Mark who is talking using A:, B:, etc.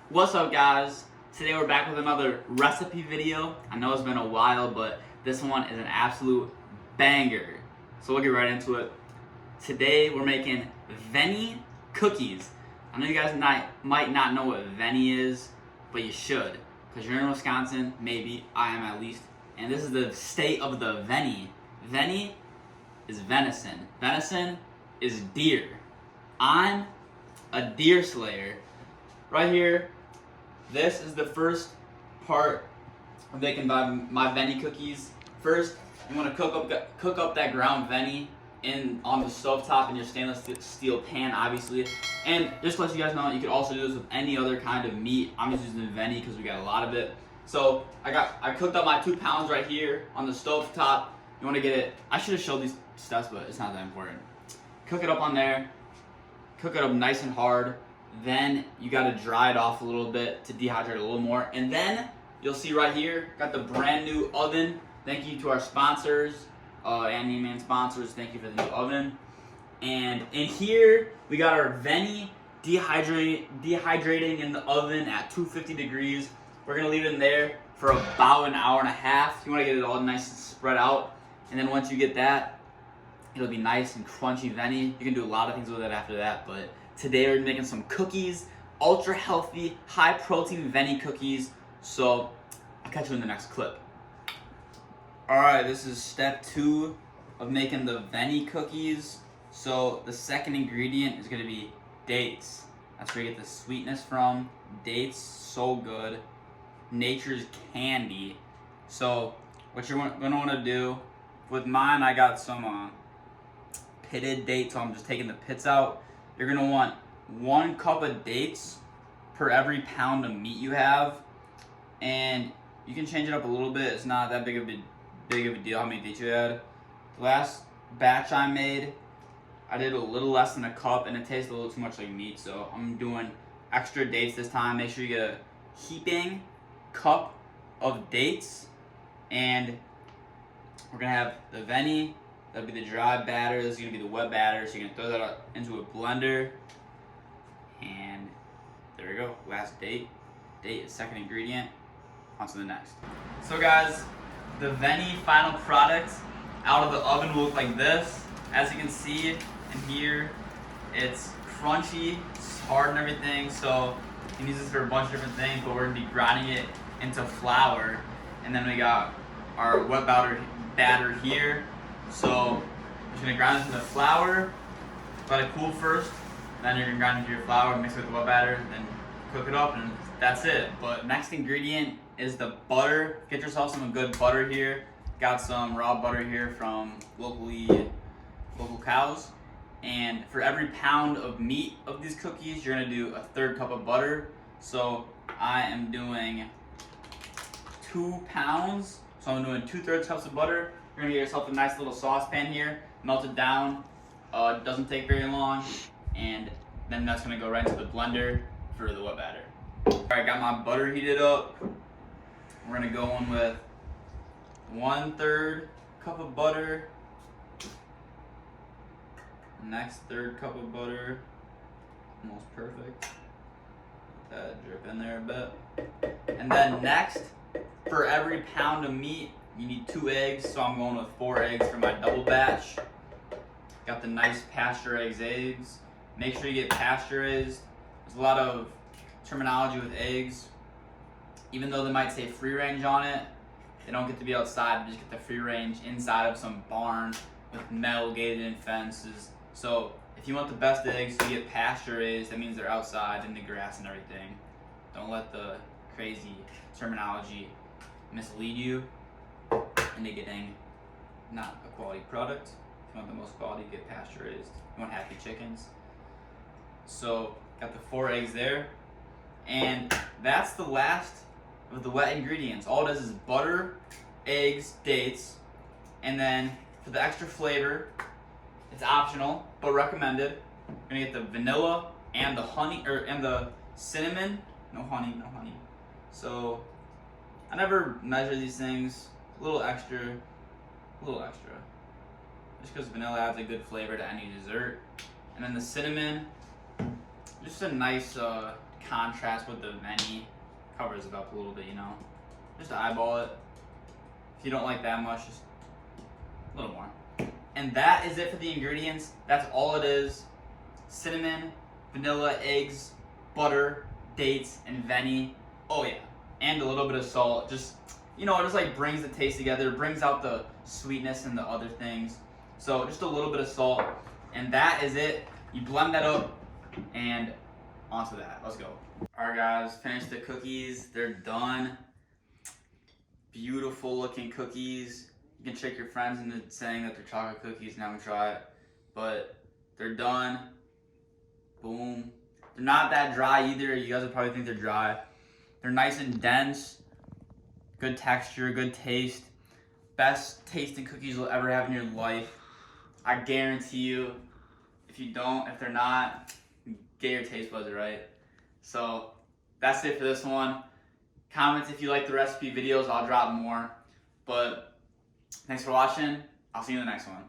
A: What's up, guys? Today we're back with another recipe video. I know it's been a while, but this one is an absolute banger. So we'll get right into it. Today we're making Venny cookies. I know you guys might not know what Venny is, but you should. Because you're in Wisconsin, maybe, I am at least. And this is the state of the Venny. Venny is venison. Venison is deer. I'm a deer slayer. Right here, this is the first part of making my Venny cookies. First, you want to cook up that ground Venny on the stovetop in your stainless steel pan, obviously. And just to let you guys know, you could also do this with any other kind of meat. I'm just using Venny because we got a lot of it. So I cooked up my 2 pounds right here on the stovetop. You want to get it. I should have showed these steps, but it's not that important. Cook it up on there. Cook it up nice and hard. Then you got to dry it off a little bit to dehydrate a little more. And then you'll see right here, got the brand new oven. Thank you to our sponsors, Andy Man sponsors. Thank you for the new oven. And in here, we got our Venny dehydrating in the oven at 250 degrees. We're going to leave it in there for about an hour and a half. You want to get it all nice and spread out. And then once you get that, it'll be nice and crunchy Venny. You can do a lot of things with it after that, but today we're making some cookies, ultra healthy, high protein Venny cookies. So I'll catch you in the next clip. Alright, this is step 2 of making the Venny cookies. So the second ingredient is going to be dates. That's where you get the sweetness from. Dates, so good. Nature's candy. So what you're going to want to do, with mine I got some pitted dates, so I'm just taking the pits out. You're gonna want 1 cup of dates per every pound of meat you have, and you can change it up a little bit. It's not that big of a deal how many dates you had. The last batch I made, I did a little less than a cup, and it tasted a little too much like meat, so I'm doing extra dates this time. Make sure you get a heaping cup of dates, and we're gonna have the Venny. That'll be the dry batter. This is going to be the wet batter. So you're going to throw that into a blender. And there we go. Last date. Date is second ingredient. On to the next. So guys, the Venny final product out of the oven will look like this. As you can see in here, it's crunchy, it's hard and everything. So you can use this for a bunch of different things, but we're going to be grinding it into flour. And then we got our wet batter here. So I'm just going to grind this into flour, let it cool first, then you're going to grind into your flour, mix it with the wet batter, then cook it up, and that's it. But next ingredient is the butter. Get yourself some good butter here. Got some raw butter here from local cows. And for every pound of meat of these cookies, you're going to do a 1/3 cup of butter. So I am doing 2 pounds, so I'm doing 2/3 cups of butter. You're gonna get yourself a nice little saucepan here, melt it down. It doesn't take very long, and then that's gonna go right into the blender for the wet batter. All right, got my butter heated up. We're gonna go in with 1/3 cup of butter. Next 1/3 cup of butter, almost perfect. Let that drip in there a bit. And then next, for every pound of meat, you need 2 eggs, so I'm going with 4 eggs for my double batch. Got the nice pasture-raised eggs. Make sure you get pasture-raised. There's a lot of terminology with eggs. Even though they might say free range on it, they don't get to be outside. They just get the free range inside of some barn with metal gated fences. So if you want the best eggs, you get pasture-raised. That means they're outside in the grass and everything. Don't let the crazy terminology mislead you into getting not a quality product. If you want the most quality, get pasture raised. You want happy chickens. So got the 4 eggs there, and that's the last of the wet ingredients. All it is butter, eggs, dates, and then for the extra flavor, it's optional but recommended. You're gonna get the vanilla and the honey and the cinnamon. No honey, no honey. So I never measure these things. A little extra. Just because vanilla adds a good flavor to any dessert. And then the cinnamon, just a nice contrast with the Venny. Covers it up a little bit, you know. Just eyeball it. If you don't like that much, just a little more. And that is it for the ingredients. That's all it is. Cinnamon, vanilla, eggs, butter, dates, and Venny. Oh yeah, and a little bit of salt. Just, you know, it just like brings the taste together, brings out the sweetness and the other things. So just a little bit of salt, and that is it. You blend that up, and onto that. Let's go. All right, guys, finished the cookies. They're done. Beautiful looking cookies. You can trick your friends into saying that they're chocolate cookies and have them try it, but they're done. Boom. They're not that dry either. You guys would probably think they're dry. They're nice and dense. Good texture, good taste. Best tasting cookies you'll ever have in your life. I guarantee you. If they're not, get your taste buds right. So that's it for this one. Comment if you like the recipe videos. I'll drop more. But thanks for watching. I'll see you in the next one.